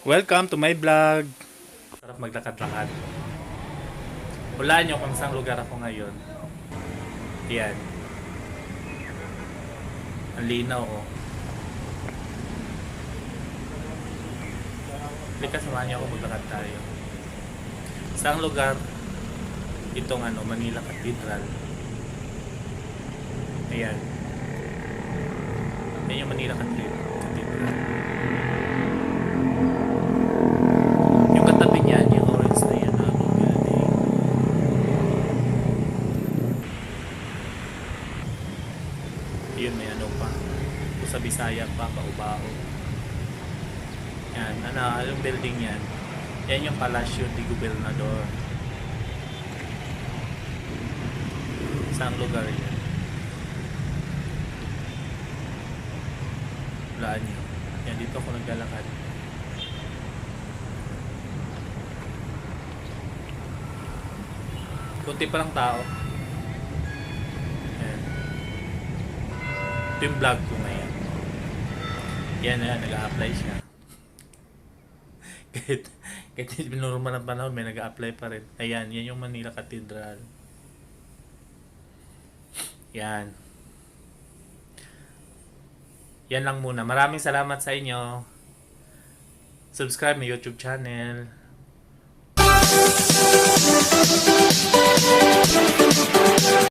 Welcome to my vlog. Sarap maglakad-lakad. Hulaan nyo kung saan lugar ako ngayon. Yan. Ang linaw oh. Halika, samahan niyo ako, maglakad tayo. Saan lugar? Itong Manila Cathedral. Ayan. Yan yung Manila Cathedral. Yung katabi niyan, yung orange na yan, building. Yun, may pa. Kung sa Bisaya pa, Paubao. Yan, yung building yan. Yan yung Palacio de Gobernador. Saan lugar yan? Hulaan nyo. Yan, dito ako naglalakad. Kunti pa lang tao. Yan. Ito yung vlog ko ngayon. Yan, nag-a-apply siya. Kahit normal ng panahon, may nag-a-apply pa rin. Ayan, yan yung Manila Cathedral. Yan. Yan lang muna. Maraming salamat sa inyo. Subscribe my YouTube channel.